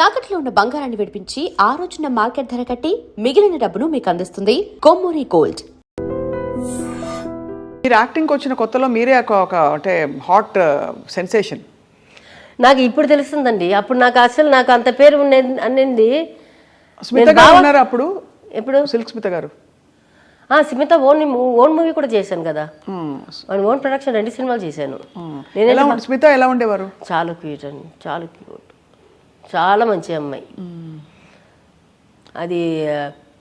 తాకట్లో ఉన్న బంగారాన్ని విడిపించి ఆ రోజున మార్కెట్ ధర కట్టి మిగిలిన డబ్బును మీకు అందిస్తుంది కొమ్మూరి గోల్డ్. మీరు యాక్టింగ్కి వచ్చిన కొత్తలో మీరే ఒక అంటే హాట్ సెన్సేషన్. నాకు ఇప్పుడు తెలుస్తుందండి. అప్పుడు నాకు అసలు నాకు అంత పేరు అన్నింది. స్మిత గారు ఉన్నారు అప్పుడు. ఎప్పుడు? సిల్క్ స్మిత గారు. స్మిత ఓన్ మూవీ కూడా చేశాను కదా, ఓన్ ప్రొడక్షన్ 2 సినిమాలు చేశాను. స్మిత ఎలా ఉండేవారు? చాలా క్యూట్ అండి, చాలా క్యూట్, చాలా మంచి అమ్మాయి. అది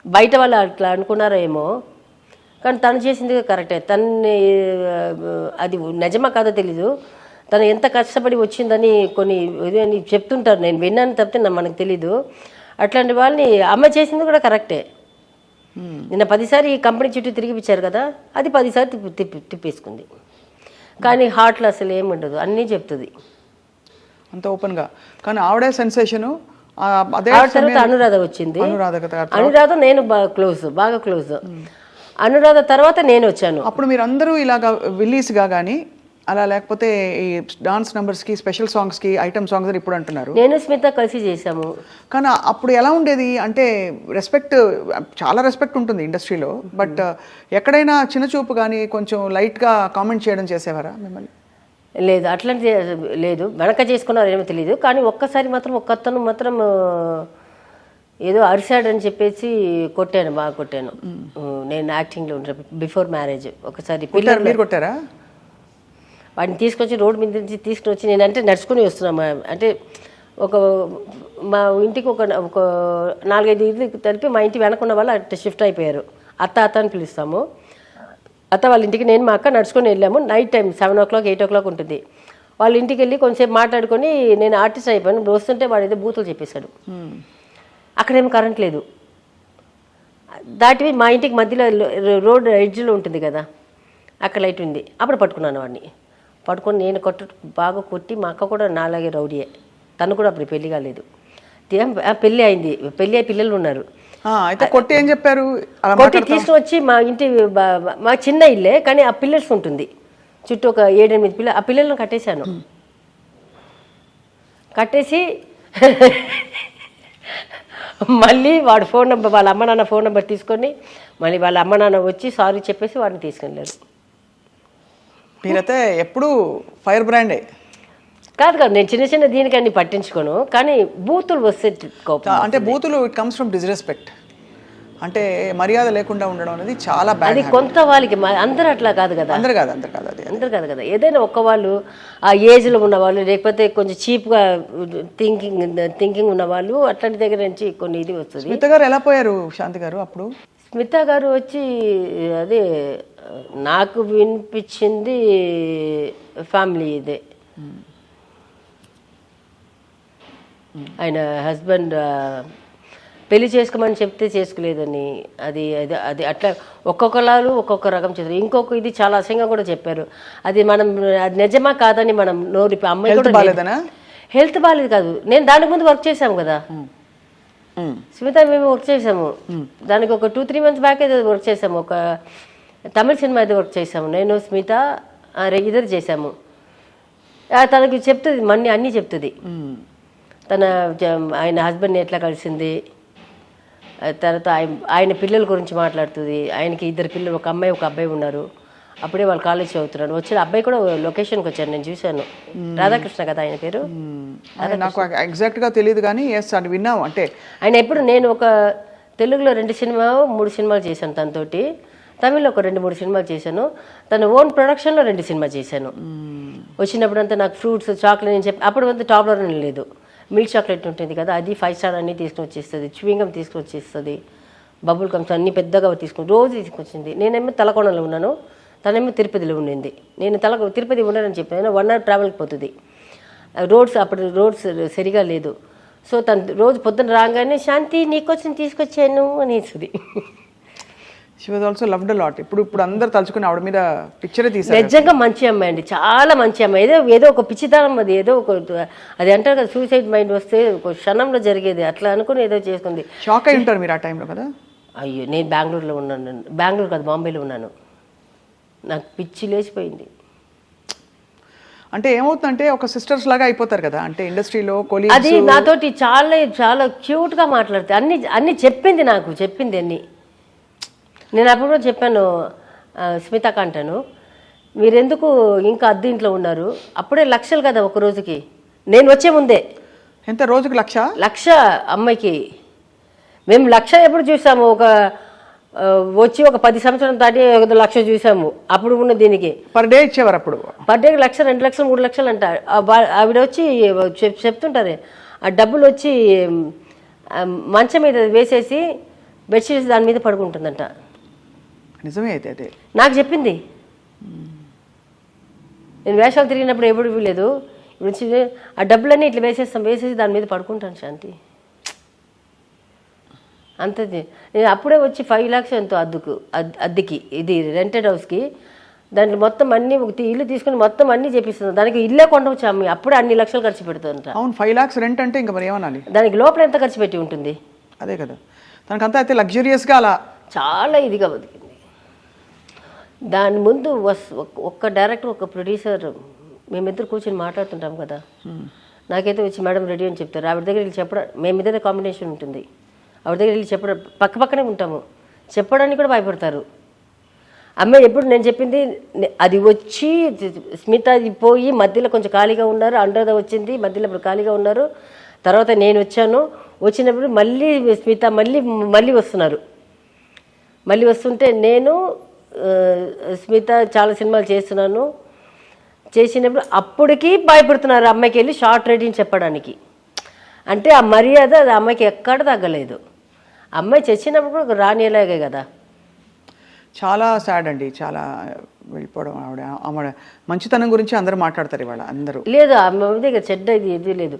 బయట వాళ్ళు అట్లా అనుకున్నారో ఏమో, కానీ తను చేసింది కరెక్టే. తన్ని అది నిజమా కాదో తెలీదు, తను ఎంత కష్టపడి వచ్చిందని కొన్ని చెప్తుంటారు, నేను విన్నాను తప్పితే మనకు తెలీదు. అట్లాంటి వాళ్ళని అమ్మాయి చేసింది కూడా కరెక్టే. నిన్న 10 సార్లు ఈ కంపెనీ చుట్టూ తిరిగిపించారు కదా, అది 10 సార్లు తిప్పేసుకుంది. కానీ హార్ట్లో అసలు ఏముండదు, అన్నీ చెప్తుంది అంత ఓపెన్గా. కానీ ఆవిడే సెన్సేషను. అదే తర్వాత అనురాధ వచ్చింది. అనురాధ నేను బాగా క్లోజ్. అనురాధ తర్వాత నేను వచ్చాను. అప్పుడు మీరు అందరూ ఇలాగా విల్లీస్గా కానీ అలా, లేకపోతే ఈ డాన్స్ నెంబర్స్కి, స్పెషల్ సాంగ్స్కి, ఐటమ్ సాంగ్స్ అని ఇప్పుడు అంటున్నారు. నేను స్మిత కలిసి చేశాము. కానీ అప్పుడు ఎలా ఉండేది అంటే రెస్పెక్ట్, చాలా రెస్పెక్ట్ ఉంటుంది ఇండస్ట్రీలో. బట్ ఎక్కడైనా చిన్న చూపు కానీ కొంచెం లైట్గా కామెంట్ చేయడం చేసేవారా మిమ్మల్ని? లేదు, అట్లాంటి లేదు. వెనక చేసుకున్నారు ఏమో తెలియదు. కానీ ఒక్కసారి మాత్రం ఒక్కతను మాత్రం ఏదో అరిశాడని చెప్పేసి కొట్టాను, బాగా కొట్టాను. నేను యాక్టింగ్లో ఉంటాను బిఫోర్ మ్యారేజ్. ఒకసారి మీరు కొట్టారా? వాడిని తీసుకొచ్చి రోడ్డు మీద నుంచి తీసుకుని వచ్చి, నేనంటే నడుచుకుని వస్తున్నాము. అంటే మా ఇంటికి ఒక 4-5 ఇల్లు తెలిపి మా ఇంటి వెనకున్న వాళ్ళు అట్లా షిఫ్ట్ అయిపోయారు. అత్త అని పిలుస్తాము. అత్త వాళ్ళ ఇంటికి నేను మా అక్క నడుచుకొని వెళ్ళాము. నైట్ టైం 7 o'clock 8 o'clock ఉంటుంది. వాళ్ళ ఇంటికి వెళ్ళి కొంచెంసేపు మాట్లాడుకొని నేను ఆర్టిస్ట్ అయిపోయాను. వస్తుంటే వాడు ఏదో బూతులు చెప్పేశాడు. అక్కడేమో కరెంట్ లేదు. దాటివి మా ఇంటికి మధ్యలో రోడ్ ఎడ్జ్లో ఉంటుంది కదా, అక్కడ లైట్ ఉంది. అప్పుడు పట్టుకున్నాను వాడిని. పట్టుకొని నేను బాగా కొట్టి, మా అక్క కూడా నాలాగే రౌడీయే. తను కూడా అప్పుడు పెళ్లి కాలేదు, పెళ్ళి అయింది, పెళ్ళి అయ్యి పిల్లలు ఉన్నారు. కొట్టి ఏం చెప్పారు? కొట్టి తీసుకుని వచ్చి మా ఇంటి, మా చిన్న ఇల్లే కానీ ఆ పిల్లర్స్ ఉంటుంది చుట్టూ, ఒక 7-8 పిల్లలు. ఆ పిల్లలను కట్టేశాను. కట్టేసి మళ్ళీ వాడు ఫోన్ నెంబర్, వాళ్ళ అమ్మ నాన్న ఫోన్ నెంబర్ తీసుకొని మళ్ళీ వాళ్ళ అమ్మ నాన్న వచ్చి సారీ చెప్పేసి వాడిని తీసుకెళ్ళారు. మీరైతే ఎప్పుడు ఫైర్ బ్రాండే. కాదు, నేను చిన్న దీనికన్నీ పట్టించుకోను. కానీ బూతులు వస్తే కోపం. అంటే బూతులు ఇట్ కమ్స్ ఫ్రమ్ డిస్రెస్పెక్ట్. అంటే మర్యాద లేకుండా ఉండడం అనేది చాలా బ్యాడ్. అది కొంత వాళ్ళకి, అందరూ అట్లా కాదు కదా. అందరు కాదు కదా. ఏదైనా ఒక్క వాళ్ళు ఆ ఏజ్లో ఉన్నవాళ్ళు, లేకపోతే కొంచెం చీప్గా థింకింగ్ ఉన్నవాళ్ళు, అట్లాంటి దగ్గర నుంచి కొన్ని ఇది వస్తుంది. స్మిత గారు ఎలా పోయారు శాంతి గారు అప్పుడు? స్మిత గారు వచ్చి అదే నాకు వినిపించింది ఫ్యామిలీ ఇదే. ఆయన హస్బెండ్ పెళ్లి చేసుకోమని చెప్తే చేసుకోలేదని, అది అది అది అట్లా ఒక్కొక్కరు ఒక్కొక్క రకం చేస్తారు. ఇంకొక ఇది చాలా అసహ్యంగా కూడా చెప్పారు. అది మనం అది నిజమా కాదని మనం నోరు, అమ్మాయి కూడా హెల్త్ బాగాలేదు కాదు. నేను దానికి ముందు వర్క్ చేశాము కదా స్మిత, మేము వర్క్ చేసాము. దానికి ఒక 2-3 months బ్యాక్ అయితే వర్క్ చేసాము. ఒక తమిళ సినిమా అయితే వర్క్ చేసాము. నేను స్మిత ఇద్దరు చేసాము. తనకి చెప్తుంది, అన్నీ చెప్తుంది. తన ఆయన హస్బెండ్ని ఎట్లా కలిసింది, తర్వాత ఆయన పిల్లల గురించి మాట్లాడుతుంది. ఆయనకి 2 పిల్లలు, ఒక అమ్మాయి ఒక అబ్బాయి ఉన్నారు. అప్పుడే వాళ్ళు కాలేజ్ చదువుతున్నాడు. వచ్చిన అబ్బాయి కూడా లొకేషన్కి వచ్చాను, నేను చూశాను. రాధాకృష్ణ కదా ఆయన పేరు. నాకు ఎగ్జాక్ట్గా తెలియదు కానీ అది విన్నాము. అంటే ఆయన ఎప్పుడు, నేను ఒక తెలుగులో 2-3 సినిమాలు చేశాను తనతోటి. తమిళ్లో ఒక 2-3 సినిమాలు చేశాను. తన ఓన్ ప్రొడక్షన్లో 2 సినిమాలు చేశాను. వచ్చినప్పుడు అంతా నాకు ఫ్రూట్స్, చాక్లెట్ నేను చెప్పి, అప్పుడు అంతా టాప్లర్ లేదు, మిల్క్ చాక్లెట్ ఉంటుంది కదా, అది 5 star అన్నీ తీసుకుని వచ్చేస్తుంది. చ్యూయింగమ్ తీసుకుని వచ్చేస్తుంది. బబుల్ గమ్స్ అన్నీ పెద్దగా రోజు తీసుకొచ్చింది. నేనేమో తలకోణంలో ఉన్నాను, తనేమో తిరుపతిలో ఉండింది. నేను తిరుపతి ఉండనని చెప్పాను. 1 hour ట్రావెల్కి పోతుంది. అప్పుడు రోడ్స్ సరిగా లేదు. సో తను రోజు పొద్దున్న రాగానే శాంతి నీకోసం తీసుకొచ్చాను అనేసి. She was also loved a lot. ఇప్పుడు అందరు తలుచుకుని ఆవిడ మీద పిక్చరే తీశారు. నిజంగా మంచి అమ్మాయి అండి, చాలా మంచి అమ్మాయి. ఏదో ఒక పిచ్చిదానం, అది ఏదో ఒక, అది అంటారు కదా సూసైడ్ మైండ్ వస్తే ఒక క్షణంలో జరిగేది, అట్లా అనుకుని ఏదో చేసుకుంది. షాక్ అయి ఉంటారు మీరు ఆ టైంలో కదా? అయ్యో, నేను బెంగళూరులో ఉన్నాను. బెంగళూరు కాదు, బాంబేలో ఉన్నాను. నాకు పిచ్చి లేచిపోయింది. అంటే ఏమవుతుందంటే ఒక సిస్టర్స్ లాగా అయిపోతారు కదా, అంటే ఇండస్ట్రీలో కొలీగ్స్. అది నాతోటి చాలా చాలా క్యూట్గా మాట్లాడుతుంది, అన్ని చెప్పింది, నాకు చెప్పింది అన్ని. నేను అప్పుడు కూడా చెప్పాను స్మితకు అంటాను, మీరెందుకు ఇంకా అద్దె ఇంట్లో ఉన్నారు, అప్పుడే లక్షలు కదా ఒక రోజుకి, నేను వచ్చే ముందే. ఎంత రోజుకి 1,00,000? అమ్మాయికి మేము 1,00,000 ఎప్పుడు చూసాము, వచ్చి ఒక 10 సంవత్సరం దాటి 1,00,000 చూసాము అప్పుడు ఉన్న దీనికి. పర్ డే ఇచ్చేవారు అప్పుడు? పర్ డే 1,00,000, 2,00,000, 3,00,000 అంట. ఆవిడ వచ్చి చెప్తుంటారే, ఆ డబ్బులు వచ్చి మంచం మీద వేసేసి బెడ్షీట్స్ దాని మీద పడుకుంటుందంట. నిజమే అయితే అదే నాకు చెప్పింది. నేను వేషాలు తిరిగినప్పుడు ఎప్పుడు ఇవ్వలేదు, ఇప్పుడు వచ్చి ఆ డబ్బులన్నీ ఇట్లా వేసేసి దాని మీద పడుకుంటాను శాంతి. అంతది. నేను అప్పుడే వచ్చి 5 lakhs ఎంతో అద్దెకి, ఇది రెంటెడ్ హౌస్కి, దాంట్లో మొత్తం అన్ని ఇల్లు తీసుకుని మొత్తం అన్ని చేపిస్తుంది. దానికి ఇల్లే కొండవచ్చు అమ్మి, అప్పుడే అన్ని లక్షలు ఖర్చు పెడుతుందంట. అవును, 5 lakhs రెంట్ అంటే ఇంకా మరి ఏమనాలి, దానికి లోపల ఎంత ఖర్చు పెట్టి ఉంటుంది. అదే కదా, దానికంతా అయితే లగ్జరియస్గా అలా చాలా ఇదిగా బతికింది. దాని ముందు ఒక్క డైరెక్టర్, ఒక ప్రొడ్యూసర్, మేమిద్దరు కూర్చొని మాట్లాడుతుంటాం కదా, నాకైతే వచ్చి మేడం రెడీ అని చెప్తారు. ఆవిడ దగ్గర వెళ్ళి చెప్పడం, మేమిద్దరే కాంబినేషన్ ఉంటుంది, ఆవిడ దగ్గర వెళ్ళి చెప్పడం, పక్కనే ఉంటాము, చెప్పడానికి కూడా భయపడతారు. అమ్మాయి ఎప్పుడు నేను చెప్పింది, అది వచ్చి స్మిత పోయి మధ్యలో కొంచెం ఖాళీగా ఉన్నారు, అనురాధ వచ్చింది మధ్యలో ఇప్పుడు ఖాళీగా ఉన్నారు, తర్వాత నేను వచ్చాను, వచ్చినప్పుడు మళ్ళీ స్మిత మళ్ళీ వస్తున్నారు. మళ్ళీ వస్తుంటే నేను స్మిత చాలా సినిమాలు చేసినప్పుడు అప్పటికి భయపడుతున్నారు అమ్మాయికి వెళ్ళి షార్ట్ రేటింగ్ చెప్పడానికి. అంటే ఆ మర్యాద అది అమ్మాయికి ఎక్కడ తగ్గలేదు. అమ్మాయి చచ్చినప్పుడు కూడా రానిలాగే కదా. చాలా సాడ్ అండి, చాలా వెళ్ళిపోవడం. ఆవిడ మంచితనం గురించి అందరూ మాట్లాడతారు ఇవాళ అందరూ. లేదు, అమ్మాయి దగ్గర చెడ్డ ఇది లేదు.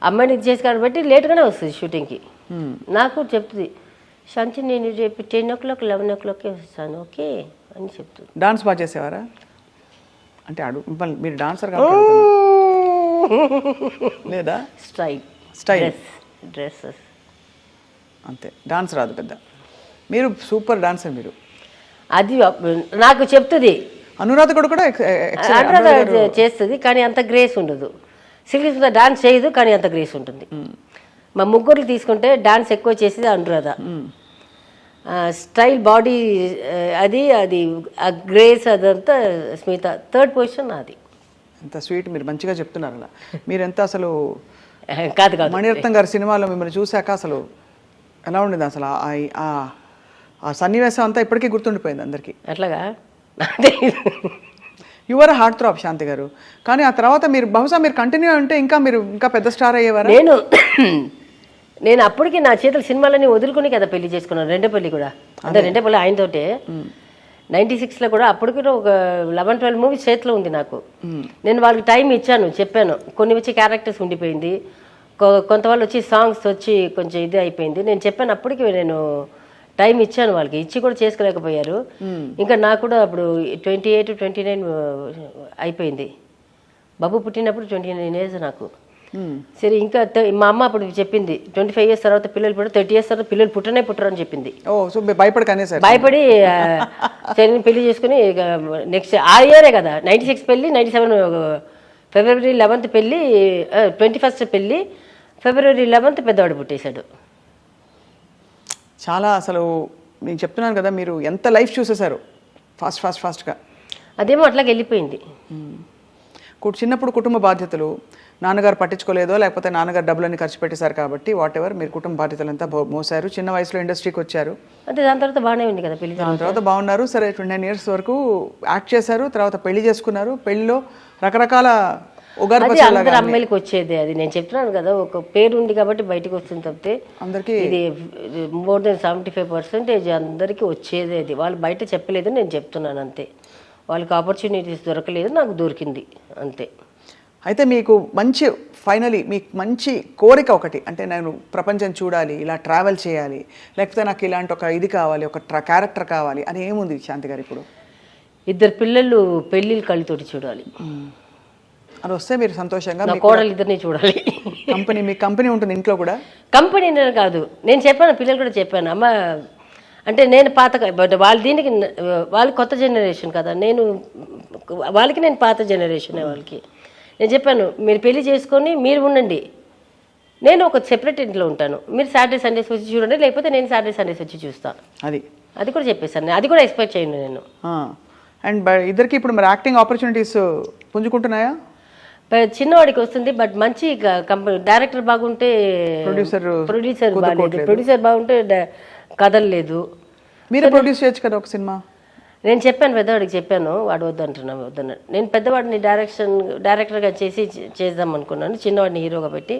అమ్మాయిని ఇది చేసి కాబట్టి లేట్గానే వస్తుంది షూటింగ్కి. నాకు చెప్తుంది, శాంతి నేను రేపు 10 o'clock 11 o'clock వస్తాను, ఓకే అని చెప్తుంది. డాన్స్ బాగా చేసేవారా? అంటే మీరు డాన్సర్ లేదా? స్టైల్ డ్రెస్సెస్ అంతే, డాన్స్ రాదు పెద్ద. మీరు సూపర్ డాన్సర్ మీరు. అది నాకు చెప్తుంది. అనురాధ కూడా అనురాధ చేస్తుంది కానీ అంత గ్రేస్ ఉండదు. శ్రీకృష్ణ డాన్స్ చేయదు కానీ అంత గ్రేస్ ఉంటుంది. మా ముగ్గురు తీసుకుంటే డాన్స్ ఎక్కువ చేసేది అనురాధ. స్టైల్, బాడీ, అది ఆ గ్రేస్ అదంతా స్మిత. 3rd పొజిషన్ అది. ఎంత స్వీట్, మీరు మంచిగా చెప్తున్నారు అలా. మీరు ఎంత అసలు కాదు మణిరత్నం గారి సినిమాలో మిమ్మల్ని చూశాక అసలు ఎలా ఉండేది అసలు, ఆ సన్నివేశం అంతా ఇప్పటికీ గుర్తుండిపోయింది అందరికీ. అట్లాగా యువర్ హార్ట్ థ్రాప్ శాంతి గారు. కానీ ఆ తర్వాత బహుశా మీరు కంటిన్యూ అంటే ఇంకా పెద్ద స్టార్ అయ్యేవారు. నేను అప్పటికి నా చేతుల సినిమాలన్నీ వదులుకుని కదా పెళ్లి చేసుకున్నాను. రెండో పెళ్లి కూడా, అంటే రెండో పెళ్లి ఆయనతోటే. 96లో కూడా అప్పటికి ఒక 11-12 మూవీస్ చేతిలో ఉంది నాకు. నేను వాళ్ళకి టైం ఇచ్చాను, చెప్పాను. కొన్ని వచ్చి క్యారెక్టర్స్ ఉండిపోయింది, కొంత వాళ్ళు వచ్చి సాంగ్స్ వచ్చి కొంచెం ఇది అయిపోయింది. నేను చెప్పాను, అప్పటికి నేను టైం ఇచ్చాను వాళ్ళకి, ఇచ్చి కూడా చేసుకోలేకపోయారు. ఇంకా నాకు కూడా అప్పుడు 28, 29 అయిపోయింది. బాబు పుట్టినప్పుడు 29 years నాకు. సరే, ఇంకా మా అమ్మ అప్పుడు చెప్పింది 25 years తర్వాత పిల్లలు పుట్టారు, 30 years తర్వాత పిల్లలు పుట్టరు అని చెప్పింది. భయపడి సరే పెళ్లి చేసుకుని నెక్స్ట్ ఆ ఇయరే కదా 96 పెళ్ళి, 97 February 11th పెళ్ళి, 21st పెళ్ళి, February 11th పెద్దవాడు పుట్టేశాడు. చాలా అసలు నేను చెప్తున్నాను కదా, మీరు ఎంత లైఫ్ చూసేశారు ఫాస్ట్గా. అదేమో అట్లాగే వెళ్ళిపోయింది. చిన్నప్పుడు కుటుంబ బాధ్యతలు, నాన్నగారు పట్టించుకోలేదో లేకపోతే నాన్నగారు డబ్బులన్నీ ఖర్చు పెట్టేశారు కాబట్టి వాట్ ఎవర్, మీరు కుటుంబ బాధ్యతలంతా మోసారు. చిన్న వయసులో ఇండస్ట్రీకి వచ్చారు. అంటే దాని తర్వాత బాగానే ఉంది కదా పెళ్లి. దాని తర్వాత బాగున్నారు. సరే, 29 years వరకు యాక్ట్ చేశారు. తర్వాత పెళ్లి చేసుకున్నారు. పెళ్లిలో రకరకాల అందరు అమ్మాయిలకి వచ్చేది. అది నేను చెప్తున్నాను కదా, ఒక పేరు ఉంది కాబట్టి బయటకు వస్తుంది తప్పితే అందరికీ ఇది more than 75% అందరికీ వచ్చేది. అది వాళ్ళు బయట చెప్పలేదు, నేను చెప్తున్నాను అంతే. వాళ్ళకి ఆపర్చునిటీస్ దొరకలేదు, నాకు దొరికింది అంతే. అయితే మీకు మీకు మంచి కోరిక ఒకటి, అంటే నేను ప్రపంచం చూడాలి, ఇలా ట్రావెల్ చేయాలి, లేకపోతే నాకు ఇలాంటి ఒక ఇది కావాలి, ఒక క్యారెక్టర్ కావాలి అని ఏముంది శాంతి గారు? ఇప్పుడు 2 పిల్లలు పెళ్ళిళ్ళు కళ్ళతోటి చూడాలి అని వస్తే మీరు సంతోషంగా, కోడలు 2 చూడాలి. మీ కంపెనీ ఉంటుంది ఇంట్లో కూడా? కంపెనీ కాదు, నేను చెప్పాను, పిల్లలు కూడా చెప్పాను. అమ్మ అంటే నేను బట్ వాళ్ళు కొత్త జనరేషన్ కదా, వాళ్ళకి నేను పాత జనరేషన్. వాళ్ళకి నేను చెప్పాను మీరు పెళ్లి చేసుకొని మీరు ఉండండి, నేను ఒక సెపరేట్ ఇంట్లో ఉంటాను, మీరు సాటర్డే సండేస్ వచ్చి చూడండి, లేకపోతే నేను సాటర్డే సండేస్ వచ్చి చూస్తాను. అది కూడా చెప్పేశాను, అది కూడా ఎక్స్పెక్ట్ చేయను నేను. అండ్ ఇద్దరికి ఇప్పుడు మరి యాక్టింగ్ ఆపర్చునిటీస్ పుంజుకుంటున్నాయా? చిన్నవాడికి వస్తుంది, బట్ మంచి కంపెనీ డైరెక్టర్ బాగుంటే ప్రొడ్యూసర్ బాగాలేదు, ప్రొడ్యూసర్ బాగుంటే కథలు లేదు. మీరు ప్రొడ్యూస్ చేయొచ్చు కదా ఒక సినిమా. నేను చెప్పాను పెద్దవాడికి, చెప్పాను, వాడు వద్దంటున్నాను వద్దన్నాడు. నేను పెద్దవాడిని డైరెక్టర్గా చేద్దాం అనుకున్నాను, చిన్నవాడిని హీరోగా పెట్టి.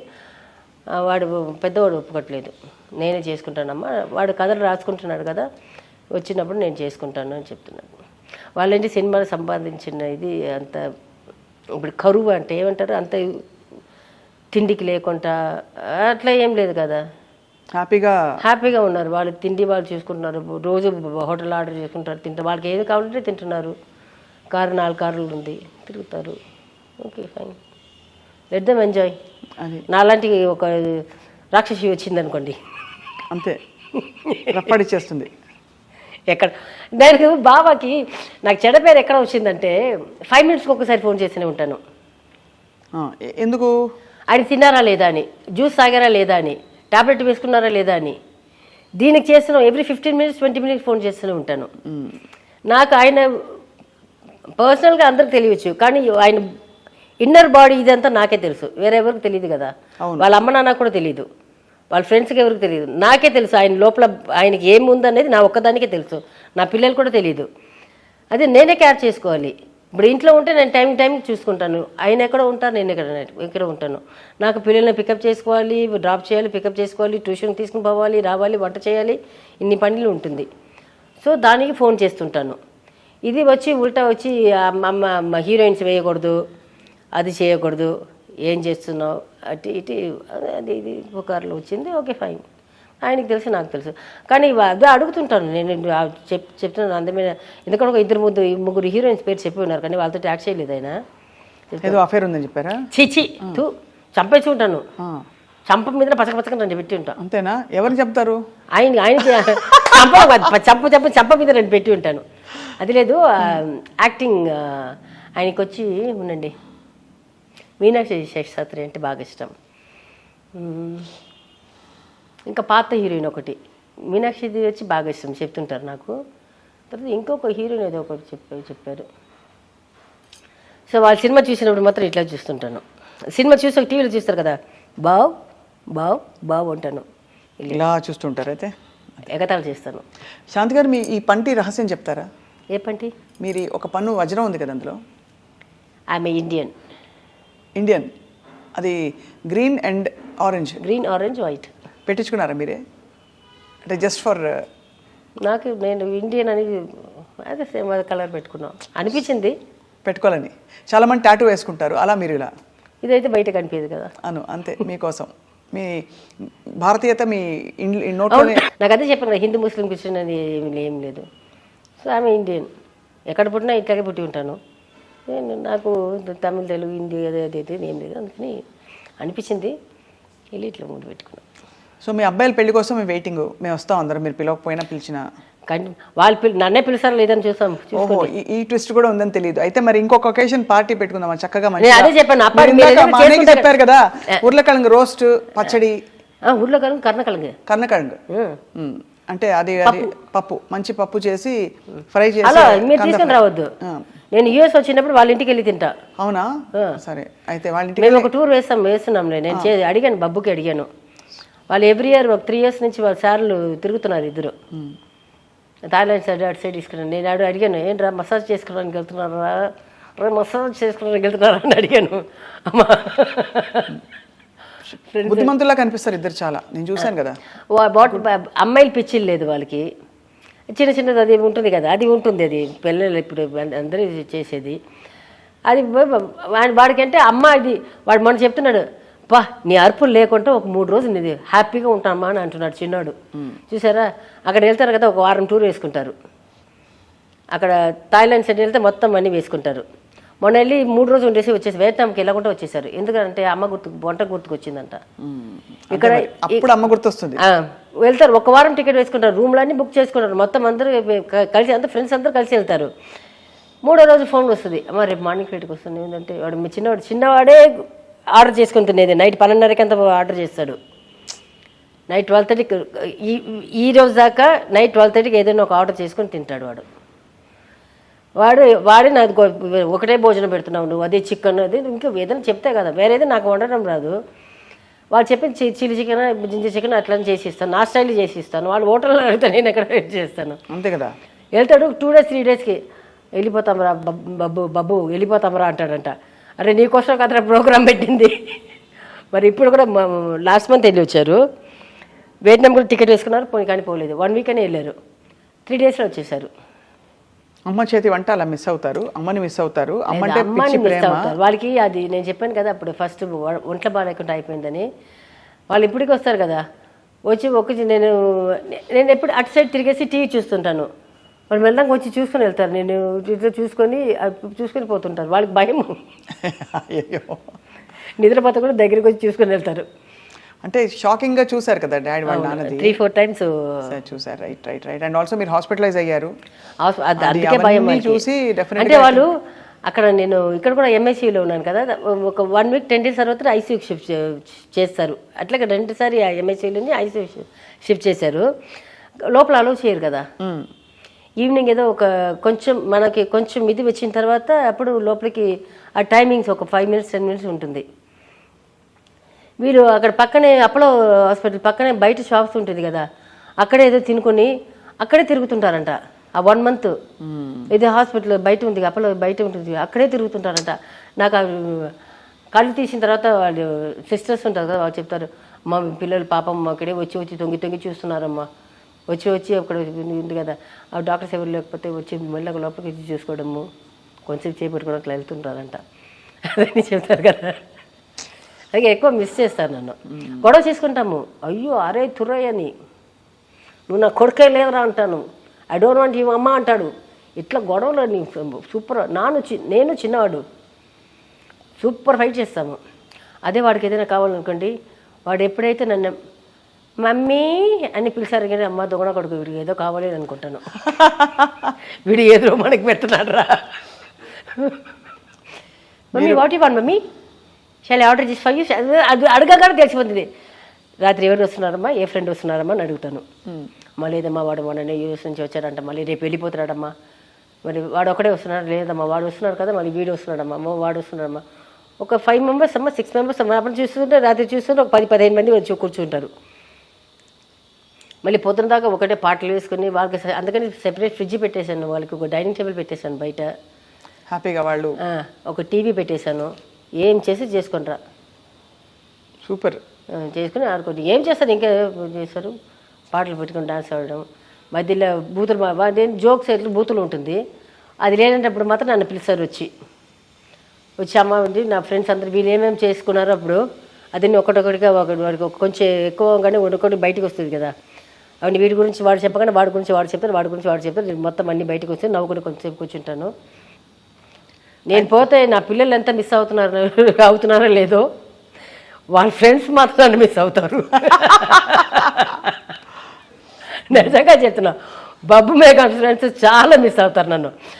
వాడు పెద్దవాడు ఒప్పుకోట్లేదు, నేనే చేసుకుంటానమ్మా, వాడు కథలు రాసుకుంటున్నాడు కదా, వచ్చినప్పుడు నేను చేసుకుంటాను అని చెప్తున్నాను. వాళ్ళేంటి సినిమాలు సంపాదించిన ఇది అంత ఇప్పుడు కరువు అంటే ఏమంటారు, అంత తిండికి లేకుండా అట్లా ఏం లేదు కదా, హ్యాపీగా ఉన్నారు. వాళ్ళు తిండి వాళ్ళు చూసుకుంటున్నారు, రోజు హోటల్ ఆర్డర్ చేసుకుంటారు, తింటారు, వాళ్ళకి ఏది కావాలంటే తింటున్నారు. 4 కార్లు ఉంది, తిరుగుతారు. Okay fine, let them enjoy. నాలాంటి ఒక రాక్షసి వచ్చింది అనుకోండి, అంతే రప్పడిచ్చేస్తుంది. ఎక్కడ దానికి బాబాకి నాకు చెడ్డ పేరు ఎక్కడ వచ్చిందంటే 5 మినిట్స్కి ఒకసారి ఫోన్ చేస్తూనే ఉంటాను. ఎందుకు? ఆయన తిన్నారా లేదా అని, జ్యూస్ తాగారా లేదా అని, టాబ్లెట్ వేసుకున్నారా లేదా అని. దీనికి చేస్తున్నాం ఎవ్రీ 15 మినిట్స్ 20 మినిట్స్ ఫోన్ చేస్తూనే ఉంటాను. నాకు ఆయన పర్సనల్గా అందరికి తెలియచ్చు, కానీ ఆయన ఇన్నర్ బాడీ ఇదంతా నాకే తెలుసు, వేరే ఎవరికి తెలియదు కదా. వాళ్ళ అమ్మ నాన్న కూడా తెలియదు, వాళ్ళ ఫ్రెండ్స్కి ఎవరికి తెలియదు, నాకే తెలుసు. ఆయన లోపల ఆయనకి ఏముందనేది నా ఒక్కదానికే తెలుసు, నా పిల్లలు కూడా తెలియదు. అదే నేనే కేర్ చేసుకోవాలి. ఇప్పుడు ఇంట్లో ఉంటే నేను టైంకి చూసుకుంటాను, ఆయన ఎక్కడ ఉంటారు, నేను ఎక్కడ ఉంటాను. నాకు పిల్లల్ని పికప్ చేసుకోవాలి, డ్రాప్ చేయాలి, పికప్ చేసుకోవాలి, ట్యూషన్కి తీసుకుని పోవాలి, రావాలి, వంట చేయాలి, ఇన్ని పనులు ఉంటుంది. సో దానికి ఫోన్ చేస్తుంటాను. ఇది వచ్చి ఉల్టా వచ్చి అమ్మ హీరోయిన్స్ వేయకూడదు, అది చేయకూడదు, ఏం చేస్తున్నావు, అటు ఇటు అది ఇది పుకార్లు వచ్చింది. ఓకే ఫైన్, ఆయనకి తెలుసు నాకు తెలుసు. కానీ అదే అడుగుతుంటాను నేను, చెప్తున్నాను అందమైన, ఎందుకంటే ఒక 2-3 హీరోయిన్స్ పేరు చెప్పి ఉన్నారు, కానీ వాళ్ళతో యాక్ట్ చేయలేదు ఆయన. ఏదో అఫేర్ ఉందని చెప్పారా? చిచి చంపేసి ఉంటాను, చంప మీద పచ్చక రెండు పెట్టి ఉంటాను. అంతేనా? ఎవరు చెప్తారు? ఆయనకి చంప మీద రెండు పెట్టి ఉంటాను. అది లేదు యాక్టింగ్ ఆయనకి వచ్చి ఉండండి, మీనాక్షి శేషాద్రి అంటే బాగా ఇష్టం. ఇంకా పాత హీరోయిన్ ఒకటి మీనాక్షిది వచ్చి బాగా ఇష్టం, చెప్తుంటారు నాకు. తర్వాత ఇంకొక హీరోయిన్ ఏదో ఒకటి చెప్పారు. సో వాళ్ళ సినిమా చూసినప్పుడు మాత్రం ఇట్లా చూస్తుంటాను. సినిమా చూసి టీవీలో చూస్తారు కదా, బావ్ అంటాను, ఇలా చూస్తుంటారు. అయితే ఎగతాళి చేస్తాను. శాంతి గారు, మీ ఈ పంటి రహస్యం చెప్తారా? ఏ పంటి? మీరు ఒక పన్ను వజ్రం ఉంది కదా అందులో. ఆమె ఇండియన్, అది గ్రీన్ అండ్ ఆరెంజ్ వైట్ పెట్టించుకున్నారా మీరే? అంటే జస్ట్ ఫర్ నాకు, నేను ఇండియన్ అని అదే సేమ్ అదే కలర్ పెట్టుకున్నాం అనిపించింది, పెట్టుకోవాలని. చాలా మంది టాటూ వేసుకుంటారు, అలా మీరు ఇలా. ఇదైతే బయట కనిపించదు కదా, అంతే మీకోసం, మీ భారతీయత మీ నోట్లోనే. నాకు అదే చెప్పాను కదా, హిందూ ముస్లిం క్రిస్టియన్ అని ఏం లేదు. సో ఆమె ఇండియన్, ఎక్కడ పుట్టినా ఇట్లాగే పుట్టి ఉంటాను నేను. నాకు తమిళ, తెలుగు, హిందీ అదే ఏం లేదు, అందుకని అనిపించింది, వెళ్ళి ఇట్లా ముందు పెట్టుకున్నాను. సో మీ అబ్బాయిల పెళ్లి కోసం మేము వెయిటింగ్, మేము వస్తాం అందరం, మీరు పిలవకపోయినా పిలిచిన. కానీ వాళ్ళు నన్నే పిలుస్తారు లేదని చూస్తాం. ఈ ట్విస్ట్ కూడా ఉందని తెలియదు. అయితే మరి ఇంకొక ఒకేషన్ పార్టీ పెట్టుకుందాం చక్కగా. అదే చెప్పాను, చెప్పారు కదా, ఉర్లకిழங்கு రోస్ట్ పచ్చడి. ఉర్లకిழங்கு కర్ణకిழங்கு అంటే అది పప్పు, మంచి పప్పు చేసి ఫ్రై చేసి. అలా మీరు తీసుకుని రావద్దు, నేను యూఎస్ వచ్చినప్పుడు వాళ్ళ ఇంటికి వెళ్ళి తింటా. అవునా? సరే, అయితే వాళ్ళ ఇంటికి మేము ఒక టూర్ వేస్తున్నాంలే. నేను అడిగాను, బబ్బుకి అడిగాను. వాళ్ళు ఎవ్రీ ఇయర్ ఒక 3 years నుంచి వాళ్ళ సార్లు తిరుగుతున్నారు ఇద్దరు, థాయిలాండ్ సైడ్ అటు సైడ్ తీసుకున్నాను. నేను అడిగాను, ఏంట్రా మసాజ్ చేసుకోవడానికి వెళ్తున్నారా, మసాజ్ చేసుకోవడానికి వెళ్తున్నారా అని అడిగాను. అమ్మా బుద్ధిమంతులా కనిపిస్తారు ఇద్దరు చాలా, నేను చూశాను కదా. అమ్మాయిలు పిచ్చిలు లేదు వాళ్ళకి, చిన్నది అది ఉంటుంది కదా, అది ఉంటుంది, అది పిల్లలు ఇప్పుడు అందరూ చేసేది. అది వాడికంటే అమ్మ, ఇది వాడు మనం చెప్తున్నాడు, పా నీ అరుపులు లేకుండా ఒక 3 రోజులు నీది హ్యాపీగా ఉంటామా అని అంటున్నాడు చిన్నాడు. చూసారా, అక్కడ వెళ్తారు కదా, ఒక వారం టూర్ వేసుకుంటారు. అక్కడ థాయిలాండ్ సైడ్ వెళ్తే మొత్తం అన్నీ వేసుకుంటారు. మొన్న వెళ్ళి 3 రోజులు ఉండేసి వచ్చేసి వియత్నాంకి వెళ్ళకుండా వచ్చేసారు. ఎందుకంటే అమ్మ వంట గుర్తుకు వచ్చిందంట. ఇక్కడ అమ్మ గుర్తొస్తుంది. వెళ్తారు, ఒక వారం టికెట్ వేసుకుంటారు, రూమ్లన్నీ బుక్ చేసుకుంటారు, మొత్తం అందరూ కలిసి, ఫ్రెండ్స్ అందరూ కలిసి వెళ్తారు. మూడో రోజు ఫోన్ వస్తుంది, అమ్మ రేపు మార్నింగ్ ఫ్లైట్కి వస్తుంది. ఏంటంటే వాడు మీ చిన్నవాడే ఆర్డర్ చేసుకుని తినేది. నైట్ 12:30కి అంతా ఆర్డర్ చేస్తాడు. నైట్ 12:30కి ఈ రోజు దాకా నైట్ 12:30కి ఏదైనా ఒక ఆర్డర్ చేసుకొని తింటాడు వాడే నాకు ఒకటే భోజనం పెడుతున్నావు నువ్వు, అదే చికెన్ అది ఇంకా ఏదైనా చెప్తే కదా, వేరేది నాకు వండడం రాదు. వాళ్ళు చెప్పి చిల్లీ చికెన్ జింజర్ చికెన్ అట్లా చేసి ఇస్తాను, నా స్టైల్ చేసి ఇస్తాను. వాళ్ళు హోటల్లో అడిగితే నేను ఎక్కడ వెయిట్ చేస్తాను. అంతే కదా. వెళ్తాడు 2 days 3 daysకి, వెళ్ళిపోతాంరా బాబు వెళ్ళిపోతాంరా అంటాడంట. అరే నీకోసం కథ ప్రోగ్రామ్ పెట్టింది. మరి ఇప్పుడు కూడా లాస్ట్ మంత్ వెళ్ళి వచ్చారు, వియట్నాం కూడా టికెట్ వేసుకున్నారు, పోనీ కానీ పోలేదు. 1 week అని వెళ్ళారు, 3 daysలో వచ్చేసారు. అమ్మ చేతి వంట అలా మిస్ అవుతారు, అమ్మని మిస్ అవుతారు. అమ్మంటే అమ్మాని పిచ్చి మిస్ ప్రేమ. అవుతారు. వాళ్ళకి అది నేను చెప్పాను కదా అప్పుడు ఫస్ట్ ఒంట్లో బాగాలేకుండా అయిపోయిందని. వాళ్ళు ఇప్పటికి వస్తారు కదా, వచ్చి నేను ఎప్పుడు అటు సైడ్ తిరిగేసి టీవీ చూస్తుంటాను. వాళ్ళు వెళ్దాక వచ్చి చూసుకొని వెళ్తారు, నేను ఇట్లా చూసుకొని పోతుంటారు. వాళ్ళకి భయం. అయ్యో, నిద్రపోతే కూడా దగ్గరికి వచ్చి చూసుకొని వెళ్తారు. అంటే షాకింగ్ గా చూసారు కదా డాడీ వాళ్ళ నాన్నది. 3-4 times చూసారు. రైట్. అండ్ ఆల్సో మీరు హాస్పిటలైజ్ అయ్యారు. అందుకే భయం చూసి అంటే వాళ్ళు అక్కడ నేను ఇక్కడ కూడా ఎంఐసీయూలో ఉన్నాను కదా, ఒక 1 week 10 days తర్వాత ఐసీయూకి షిఫ్ట్ చేస్తారు. అట్లాగే 2 సారి ఎంఐసీయూలోని ఐసీయూ షిఫ్ట్ చేశారు. లోపల అలౌ చేయరు కదా. ఈవినింగ్ ఏదో ఒక మనకి కొంచెం ఇది వచ్చిన తర్వాత అప్పుడు లోపలికి ఆ టైమింగ్స్ ఒక 5 minutes 10 minutes ఉంటుంది. వీరు అక్కడ పక్కనే అపోలో హాస్పిటల్ పక్కనే బయట షాప్స్ ఉంటుంది కదా, అక్కడే ఏదో తినుకొని అక్కడే తిరుగుతుంటారంట. ఆ 1 month ఇది హాస్పిటల్ బయట ఉంది, అపోలో బయట ఉంటుంది, అక్కడే తిరుగుతుంటారంట. నాకు కళ్ళు తీసిన తర్వాత వాళ్ళు సిస్టర్స్ ఉంటారు కదా, వాళ్ళు చెప్తారు, మా పిల్లలు పాపం అక్కడే వచ్చి తొంగి చూస్తున్నారమ్మా, వచ్చి అక్కడ ఉంది కదా, ఆ డాక్టర్స్ ఎవరు లేకపోతే వచ్చి మెల్లగా లోపలికి వచ్చి చూసుకోవడము, కొంచెం చేపట్టుకోవడం అట్లా వెళ్తుంటారంట. అదని చెప్తారు కదా. అలాగే ఎక్కువ మిస్ చేస్తారు నన్ను. గొడవ చేసుకుంటాము, అయ్యో అరే తుర్రయ్య అని, నువ్వు నా కొడుకే లేదురా అంటాను, ఐ డోంట్ వాంట్ యూ అమ్మ అంటాడు. ఇట్లా గొడవలు నీ సూపర్. నేను చిన్నవాడు సూపర్ ఫైట్ చేస్తాము. అదే వాడికి ఏదైనా కావాలనుకోండి, వాడు ఎప్పుడైతే నన్ను మమ్మీ అని పిలిచారు కానీ అమ్మ దొంగన కొడుకు వీడికి ఏదో కావాలి అని అనుకుంటాను, వీడు ఏదో మనకి పెడుతున్నాడు రా. Mummy what you want mummy, shall order చేసి 5 అది అడగగానే తెలిసిపోతుంది. రాత్రి ఎవరు వస్తున్నారమ్మా, ఏ ఫ్రెండ్ వస్తున్నారమ్మా అని అడుగుతాను. మళ్ళీ లేదమ్మా వాడు మొన్న యూఎస్ నుంచి వచ్చాడంట, మళ్ళీ రేపు వెళ్ళిపోతున్నాడమ్మా, మరి వాడు ఒకడే వస్తున్నాడు, లేదమ్మా వాడు వస్తున్నాడు కదా, మళ్ళీ వీడు వస్తున్నాడమ్మా, వాడు వస్తున్నాడమ్మా. ఒక 5 members అమ్మా 6 members అమ్మా. అప్పుడు చూస్తుంటే రాత్రి చూస్తుంటే ఒక 10-15 మంది వచ్చి కూర్చుంటారు. మళ్ళీ పొద్దున దాకా ఒకటే పాటలు వేసుకుని వాళ్ళకి, అందుకని సెపరేట్ ఫ్రిడ్జ్ పెట్టేశాను, వాళ్ళకి ఒక డైనింగ్ టేబుల్ పెట్టేశాను బయట, హ్యాపీగా వాళ్ళు ఒక టీవీ పెట్టేశాను. ఏం చేసుకుంటారా సూపర్ చేసుకుని ఆడుకోండి. ఏం చేస్తారు ఇంకా చేస్తారు, పాటలు పెట్టుకుని డాన్స్ ఆడడం, మధ్యలో బూతులు జోక్స్ ఎట్లు బూతులు ఉంటుంది. అది లేనప్పుడు మాత్రం నన్ను పిలుస్తారు, వచ్చి అమ్మ ఉంది నా ఫ్రెండ్స్ అందరు వీళ్ళు ఏమేమి చేసుకున్నారో అప్పుడు అదన్నీ ఒకటొకటిగా వాడికి కొంచెం ఎక్కువగానే ఒకటి బయటకు వస్తుంది కదా, అవన్నీ వీడి గురించి వాడు చెప్పగానే వాడి గురించి వాడు చెప్తారు, నేను మొత్తం అన్నీ బయటకు వస్తే నవ్వుకుని కొంచెంసేపు కూర్చుంటాను. నేను పోతే నా పిల్లలు ఎంత మిస్ అవుతున్నారో లేదో, వాళ్ళ ఫ్రెండ్స్ మాత్రం నన్ను మిస్ అవుతారు. నిజంగా చెప్తున్నా, బబ్బు మేఘా ఫ్రెండ్స్ చాలా మిస్ అవుతారు నన్ను.